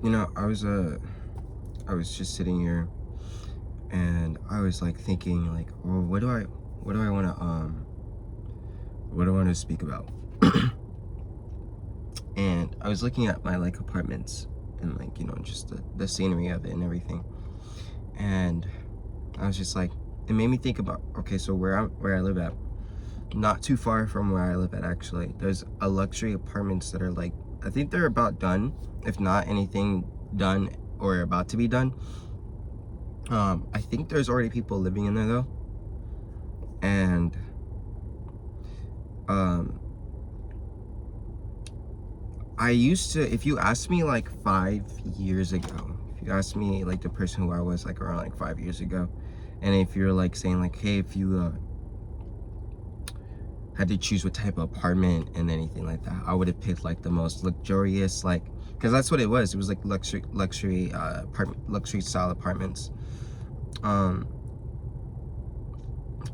I was just sitting here and I was like thinking like, well, what do I want to what do I want to speak about? And I was looking at my like apartments and like, just the scenery of it and everything. And I was just like, it made me think about, okay, so where I live at, not too far from where I live at actually, there's a luxury apartments that are like, I think they're about done, if not anything done or about to be done. I think there's already people living in there though. And um I used to, if you asked me like 5 years ago, if you asked me like the person who I was like around like 5 years ago, and if you're like saying like, hey, if you had to choose what type of apartment and anything like that, I would have picked like the most luxurious, like, because that's what it was. It was like luxury apartment, luxury style apartments. Um,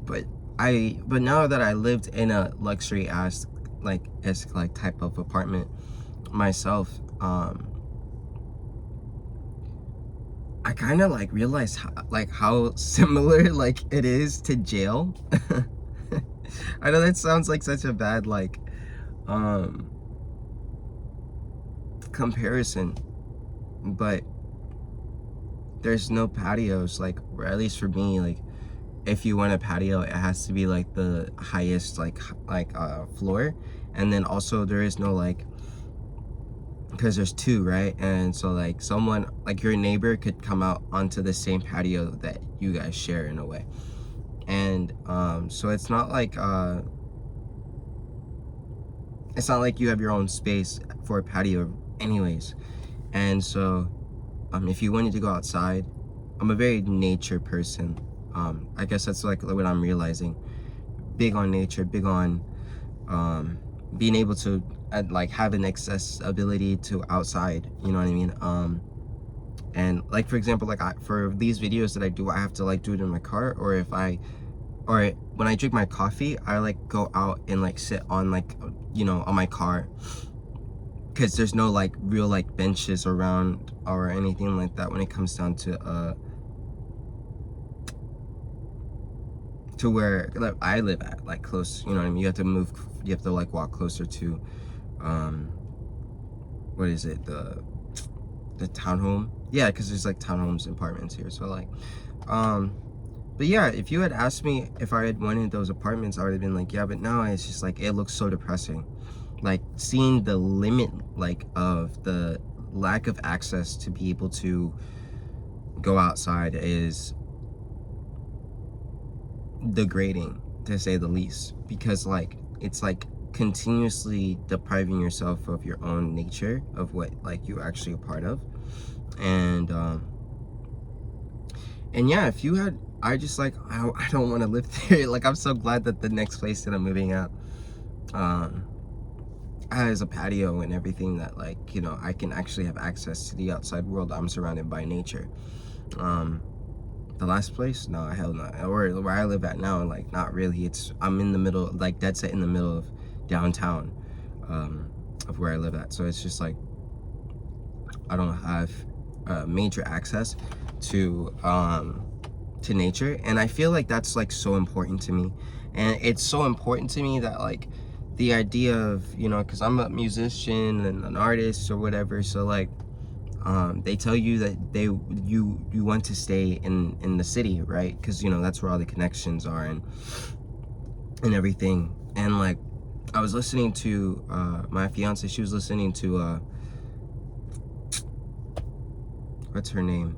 but but now that I lived in a luxury ass like type of apartment myself, I kind of like realized how similar like it is to jail. I know that sounds like such a bad like um comparison, but there's no patios, like, or at least for me, like if you want a patio it has to be like the highest floor, and then also there is no like, because there's two, right? And so like someone like your neighbor could come out onto the same patio that you guys share in a way. And so it's not like you have your own space for a patio anyways. And so if you wanted to go outside, I'm a very nature person. I guess that's like what I'm realizing. Big on nature, big on being able to like have an accessibility to outside, you know what I mean? And like, for example, like for these videos that I do, I have to like do it in my car, or when I drink my coffee, I like go out and like sit on like, on my car, because there's no like real like benches around or anything like that when it comes down to where like, I live at, like close, you know what I mean? You have to like walk closer to what is it, the townhome? Yeah, because there's like townhomes and apartments here. So like but yeah, if you had asked me if I had wanted those apartments, I would have been like, yeah, but now it's just like, it looks so depressing. Like seeing the limit like of the lack of access to be able to go outside is degrading, to say the least, because like it's like continuously depriving yourself of your own nature, of what like you're actually a part of. And yeah, if you had, I just like, I don't want to live there. Like, I'm so glad that the next place that I'm moving out has a patio and everything, that like, I can actually have access to the outside world. I'm surrounded by nature. The last place, no, hell no. Or where I live at now, like, not really. I'm in the middle, like dead set in the middle of downtown, of where I live at. So it's just like, I don't have major access to nature, and I feel like that's like so important to me. And it's so important to me that like the idea of, because I'm a musician and an artist or whatever, so like they tell you that you want to stay in the city, right? Because that's where all the connections are and everything. And like, I was listening to my fiance, she was listening to what's her name,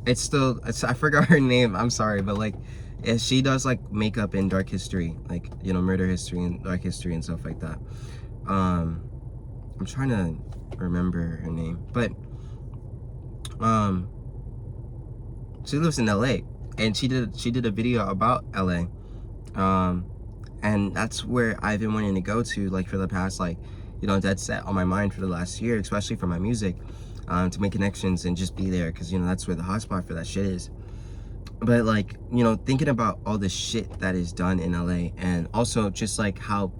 I forgot her name, I'm sorry, but like, yeah, she does like makeup in dark history, like, murder history and dark history and stuff like that. I'm trying to remember her name, but she lives in LA, and she did a video about LA, and that's where I've been wanting to go to, like, for the past, like, dead set on my mind for the last year, especially for my music, to make connections and just be there, because that's where the hotspot for that shit is. But like, thinking about all the shit that is done in LA, and also just like how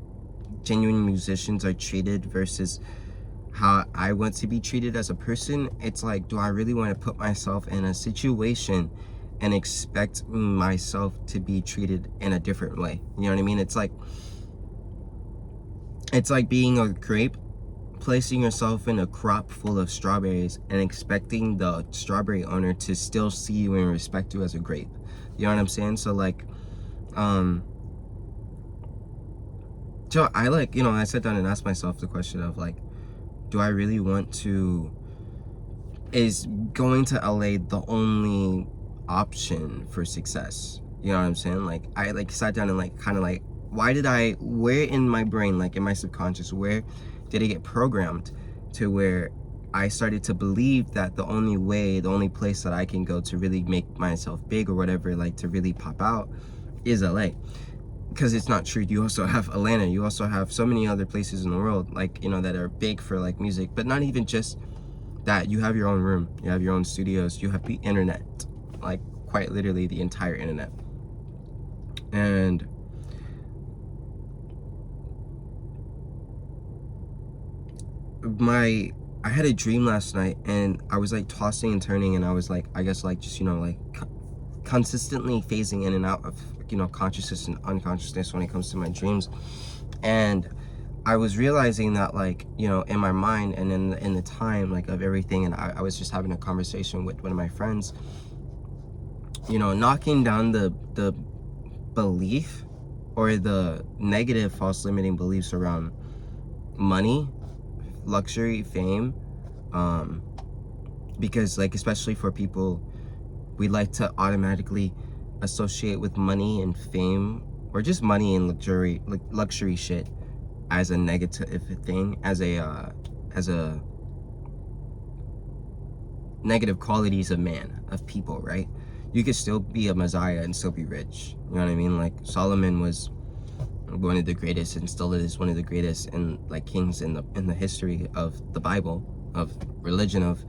genuine musicians are treated versus how I want to be treated as a person, it's like, do I really want to put myself in a situation and expect myself to be treated in a different way? You know what I mean? It's like being a grape, placing yourself in a crop full of strawberries and expecting the strawberry owner to still see you and respect you as a grape. You know what I'm saying? So like, so I like, you know, I sat down and asked myself the question of like, do I really want to, is going to LA the only option for success? You know what I'm saying? Like, I like sat down and like kind of like, where in my brain, like in my subconscious, where did it get programmed to where I started to believe that the only place that I can go to really make myself big or whatever, like to really pop out, is LA. Because it's not true. You also have Atlanta. You also have so many other places in the world, like, you know, that are big for like music. But not even just that. You have your own room. You have your own studios. You have the internet, like quite literally the entire internet. And I had a dream last night, and I was like tossing and turning, and I was like, I guess like just, you know, like consistently phasing in and out of, you know, consciousness and unconsciousness when it comes to my dreams. And I was realizing that, like, you know, in my mind and in the time like of everything, and I was just having a conversation with one of my friends, you know, knocking down the belief or the negative false limiting beliefs around money, luxury, fame, because like, especially for people, we like to automatically associate with money and fame, or just money and luxury shit, as a negative thing, as a negative qualities of man, of people, right? You could still be a messiah and still be rich. You know what I mean? Like, Solomon was one of the greatest, and still is one of the greatest, and like kings in the history of the Bible, of religion, of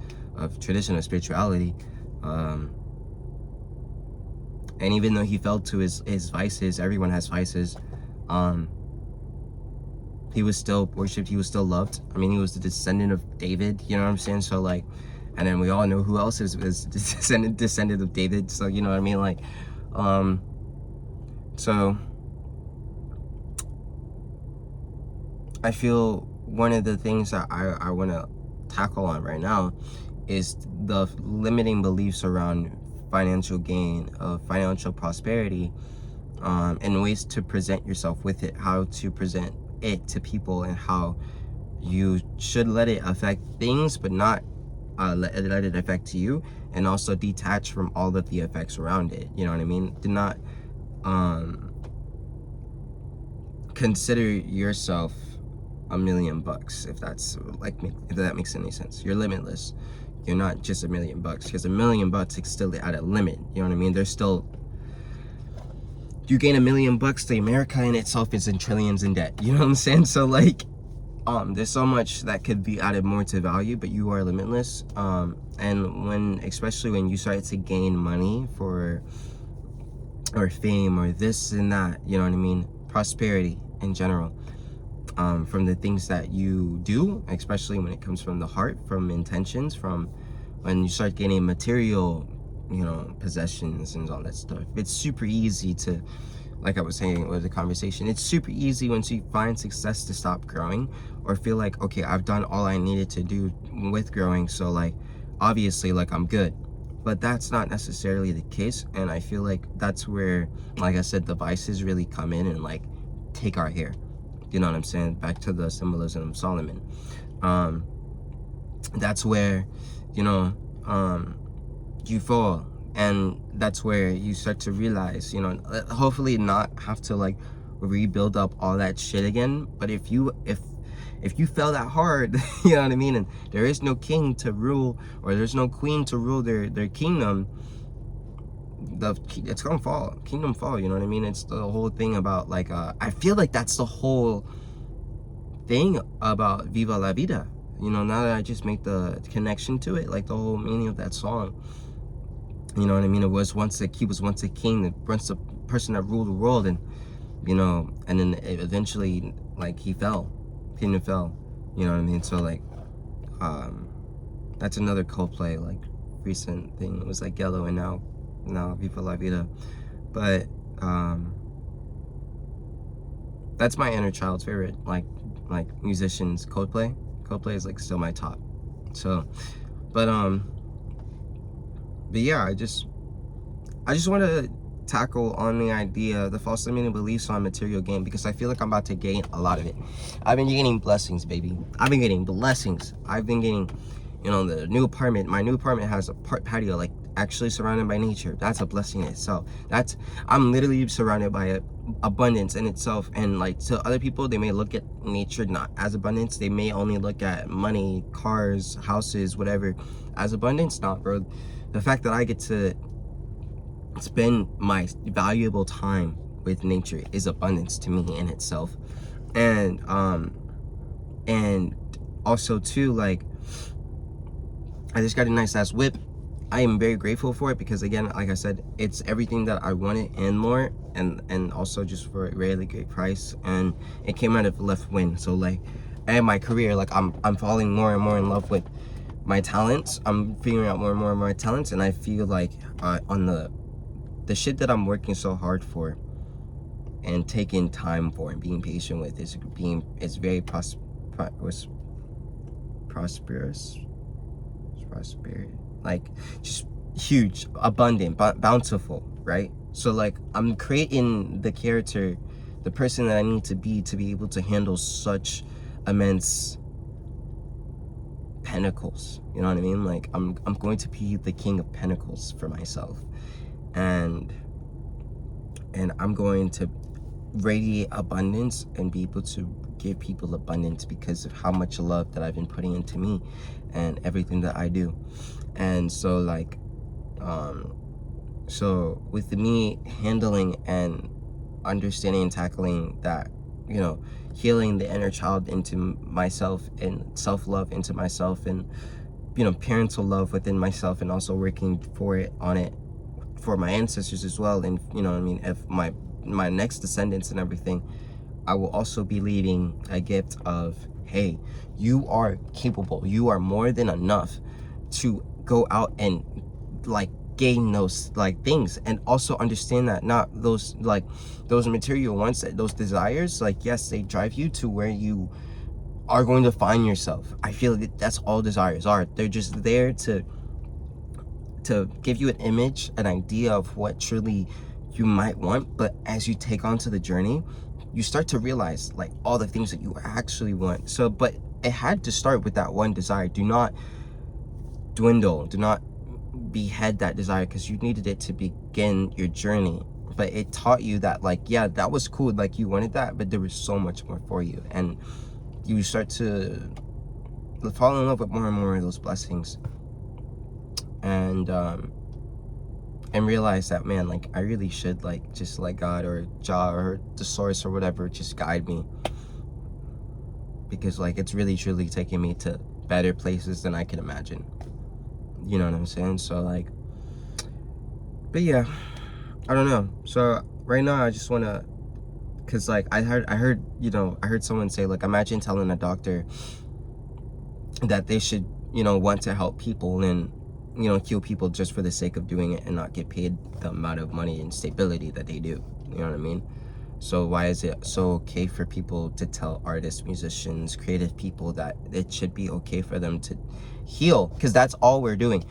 tradition, of spirituality. And even though he fell to his vices, everyone has vices, he was still worshipped, he was still loved. I mean, he was the descendant of David, you know what I'm saying? So like, and then we all know who else is descendant of David, so you know what I mean? Like, so I feel one of the things that I want to tackle on right now is the limiting beliefs around financial gain, of financial prosperity, and ways to present yourself with it, how to present it to people, and how you should let it affect things, but not let it affect you, and also detach from all of the effects around it. You know what I mean? Do not consider yourself $1 million, if that's like, if that makes any sense. You're limitless. You're not just $1 million, because $1 million is still at a limit. You know what I mean? There's still, you gain $1 million, the America in itself is in trillions in debt. You know what I'm saying? So like, there's so much that could be added more to value, but you are limitless. And especially when you start to gain money or fame or this and that, you know what I mean? Prosperity in general, from the things that you do, especially when it comes from the heart, from intentions, from when you start getting material, you know, possessions and all that stuff. It's super easy to, like I was saying with the conversation, it's super easy once you find success to stop growing, or feel like, okay, I've done all I needed to do with growing, so like, obviously, like, I'm good. But that's not necessarily the case, and I feel like that's where, like I said, the vices really come in and like take our hair. You know what I'm saying? Back to the symbolism of Solomon. That's where, you know, you fall, and that's where you start to realize, you know, hopefully not have to like rebuild up all that shit again. But if you fell that hard, you know what I mean, and there is no king to rule, or there's no queen to rule their kingdom, it's gonna fall, kingdom fall. You know what I mean? It's the whole thing about like, I feel like that's the whole thing about Viva la Vida. You know, now that I just make the connection to it, like the whole meaning of that song. You know what I mean? He was once a king, once a person that ruled the world, and you know, and then eventually, like, he fell. He fell, you know what I mean? So, like, that's another Coldplay, like, recent thing. It was, like, Yellow and now Viva La Vida. But, that's my inner child's favorite, like musicians. Coldplay is, like, still my top. So, but yeah, I just want to tackle on the idea, the false limiting beliefs on material gain, because I feel like I'm about to gain a lot of it. I've been getting blessings, baby. I've been getting blessings. I've been getting, you know, the new apartment. My new apartment has a patio, like, actually surrounded by nature. That's a blessing in itself. I'm literally surrounded by abundance in itself. And, like, to other people, they may look at nature not as abundance. They may only look at money, cars, houses, whatever as abundance. Not, bro. The fact that I get to spend my valuable time with nature is abundance to me in itself. And also too, like, I just got a nice ass whip. I am very grateful for it because, again, like I said, it's everything that I wanted and more, and also just for a really great price. And it came out of left wind. So, like, and my career, like, I'm falling more and more in love with my talents. I'm figuring out more and more of my talents, and I feel like on the shit that I'm working so hard for and taking time for and being patient with is very prosperous, like, just huge, abundant, bountiful, right? So, like, I'm creating the character, the person that I need to be able to handle such immense pentacles, you know what I mean? Like, I'm going to be the king of pentacles for myself, and I'm going to radiate abundance and be able to give people abundance because of how much love that I've been putting into me and everything that I do. And so, like, so with me handling and understanding and tackling that, you know, healing the inner child into myself and self-love into myself, and, you know, parental love within myself, and also working on it for my ancestors as well. And, you know what I mean, if my next descendants and everything, I will also be leaving a gift of, hey, you are capable, you are more than enough to go out and, like, gain those, like, things, and also understand that not those, like, those material wants, those desires, like, yes, they drive you to where you are going to find yourself. I feel that that's all desires are. They're just there to give you an image, an idea of what truly you might want. But as you take onto the journey, you start to realize, like, all the things that you actually want. So, but it had to start with that one desire. Do not dwindle, do not behead that desire, because you needed it to begin your journey. But it taught you that, like, yeah, that was cool, like, you wanted that, but there was so much more for you. And you start to fall in love with more and more of those blessings, and realize that, man, like, I really should, like, just let God or Jah or the source or whatever just guide me, because, like, it's really truly taking me to better places than I can imagine. You know what I'm saying? So, like, but yeah, I don't know. So right now I just want to, because, like, I heard, you know, I heard someone say, like, imagine telling a doctor that they should, you know, want to help people and, you know, heal people just for the sake of doing it and not get paid the amount of money and stability that they do. You know what I mean? So why is it so okay for people to tell artists, musicians, creative people that it should be okay for them to heal? Because that's all we're doing.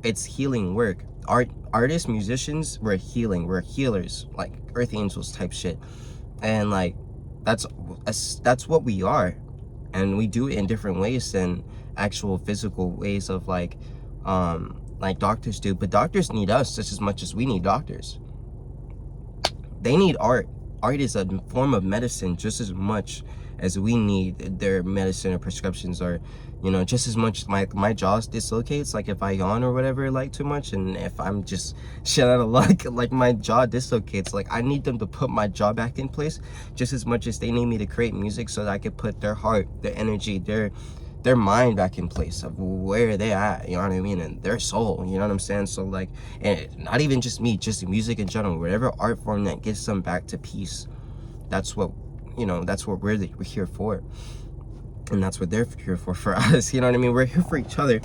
It's healing work. Artists, musicians, we're healing. We're healers, like earth angels type shit. And, like, that's what we are. And we do it in different ways than actual physical ways of, like doctors do. But doctors need us just as much as we need doctors. They need art. Art is a form of medicine just as much as we need their medicine or prescriptions, or, you know, just as much. My jaw dislocates, like, if I yawn or whatever, like, too much, and if I'm just shit out of luck, like, my jaw dislocates. Like, I need them to put my jaw back in place just as much as they need me to create music so that I can put their heart, their energy, their mind back in place of where they're at, you know what I mean, and their soul, you know what I'm saying? So, like, and not even just me, just music in general, whatever art form that gets them back to peace That's what, that's what we're here for. And that's what they're here for us. You know what I mean? We're here for each other.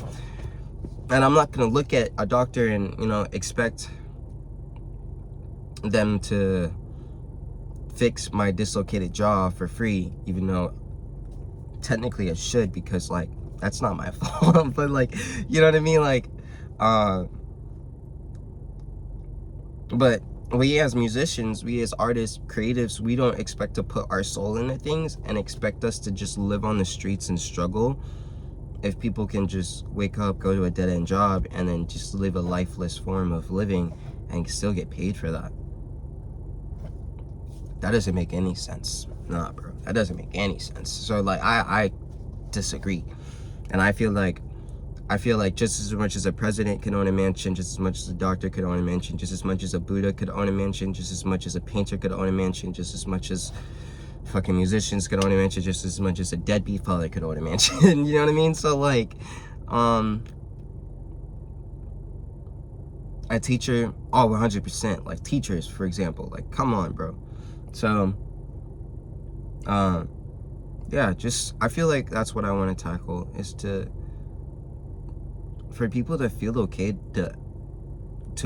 And I'm not going to look at a doctor and, expect them to fix my dislocated jaw for free, even though technically I should, because like that's not my fault. But like, you know what I mean? Like, but we as musicians, we as artists, creatives, we don't expect to put our soul into things and expect us to just live on the streets and struggle. If people can just wake up, go to a dead-end job, and then just live a lifeless form of living and still get paid for that. That doesn't make any sense. Nah, bro. That doesn't make any sense. So like I disagree. And I feel like just as much as a president could own a mansion, just as much as a doctor could own a mansion, just as much as a Buddha could own a mansion, just as much as a painter could own a mansion, just as much as fucking musicians could own a mansion, just as much as a deadbeat father could own a mansion. You know what I mean? So like, a teacher, 100%. Like teachers, for example, like come on, bro. So, yeah, just I feel like that's what I want to tackle, is for people to feel okay to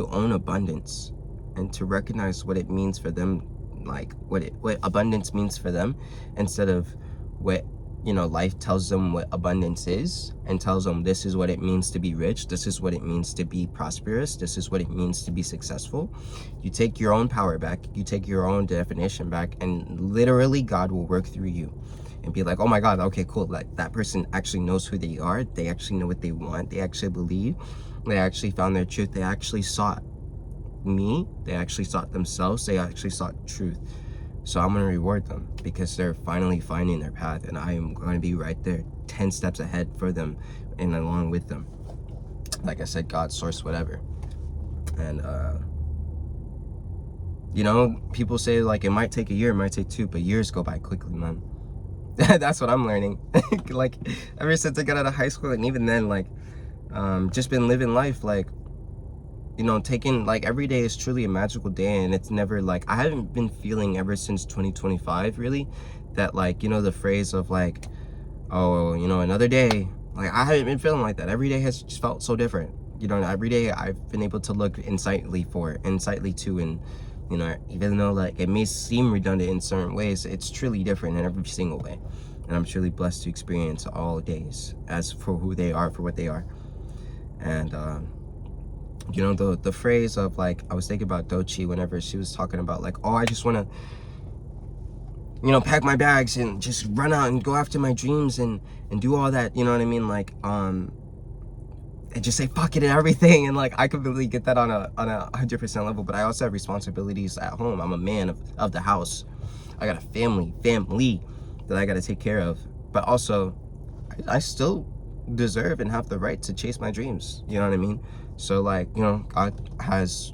own abundance and to recognize what it means for them, like what abundance means for them, instead of what life tells them what abundance is, and tells them this is what it means to be rich, this is what it means to be prosperous, this is what it means to be successful. You take your own power back, you take your own definition back, and literally God will work through you and be like, oh my God, okay, cool, like that person actually knows who they are, they actually know what they want, they actually believe, they actually found their truth, they actually sought me, they actually sought themselves, they actually sought truth. So I'm going to reward them because they're finally finding their path, and I am going to be right there 10 steps ahead for them and along with them. Like I said, God, source, whatever. And people say like it might take a year, it might take 2, but years go by quickly, man. That's what I'm learning. Like ever since I got out of high school, and even then, like just been living life, like taking, like, every day is truly a magical day, and it's never like, I haven't been feeling ever since 2025 really that, like, the phrase of like, oh, another day. Like I haven't been feeling like that. Every day has just felt so different. Every day I've been able to look insightly to, and even though like it may seem redundant in certain ways, it's truly different in every single way. And I'm truly blessed to experience all days as for who they are, for what they are. And the phrase of like, I was thinking about Doechii whenever she was talking about like, oh, I just want to pack my bags and just run out and go after my dreams and do all that, you know what I mean, like and just say fuck it and everything. And like I completely get that on a 100% level, but I also have responsibilities at home. I'm a man of the house. I got a family that I got to take care of, but also I still deserve and have the right to chase my dreams, you know what I mean? So like, God has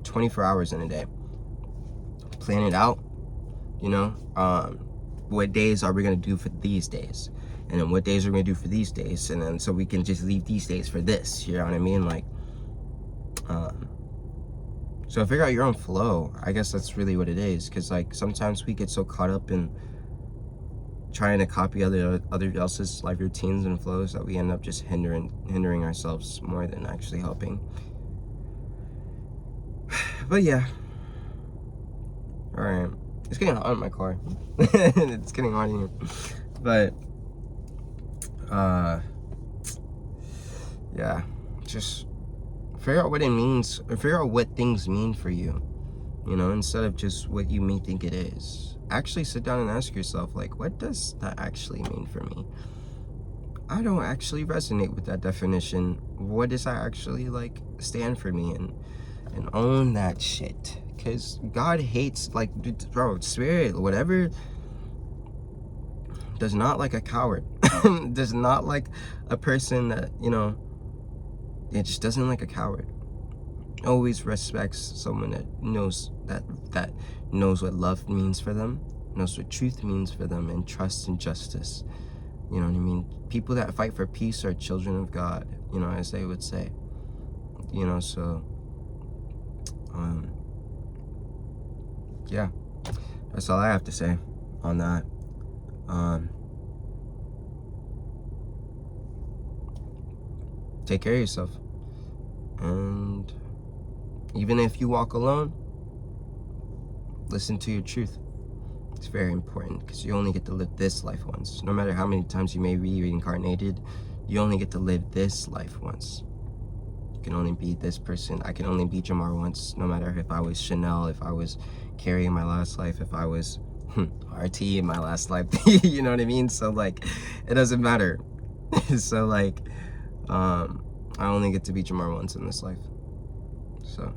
24 hours in a day. Plan it out, what days are we going to do for these days? And then what days are we going to do for these days? And then so we can just leave these days for this, you know what I mean? Like, so figure out your own flow. I guess that's really what it is. Because like sometimes we get so caught up in trying to copy other else's life routines and flows that we end up just hindering ourselves more than actually helping. But yeah, all right, it's getting hot in my car. It's getting hot in here, but yeah, just figure out what it means, or figure out what things mean for you, instead of just what you may think it is. Actually sit down and ask yourself, like, what does that actually mean for me? I don't actually resonate with that definition. What does that actually like stand for me? And own that shit, because God hates, like, bro, spirit, whatever, does not like a coward. Does not like a person that it just doesn't like a coward. Always respects someone that knows knows what love means for them, knows what truth means for them, and trusts in justice. You know what I mean? People that fight for peace are children of God, as they would say. So yeah. That's all I have to say on that. Take care of yourself. And even if you walk alone, listen to your truth. It's very important because you only get to live this life once. No matter how many times you may be reincarnated, you only get to live this life once. You can only be this person. I can only be Jamar once, no matter if I was Chanel, if I was Carrie in my last life, if I was RT in my last life. You know what I mean? So like, it doesn't matter. So like, I only get to be Jamar once in this life. So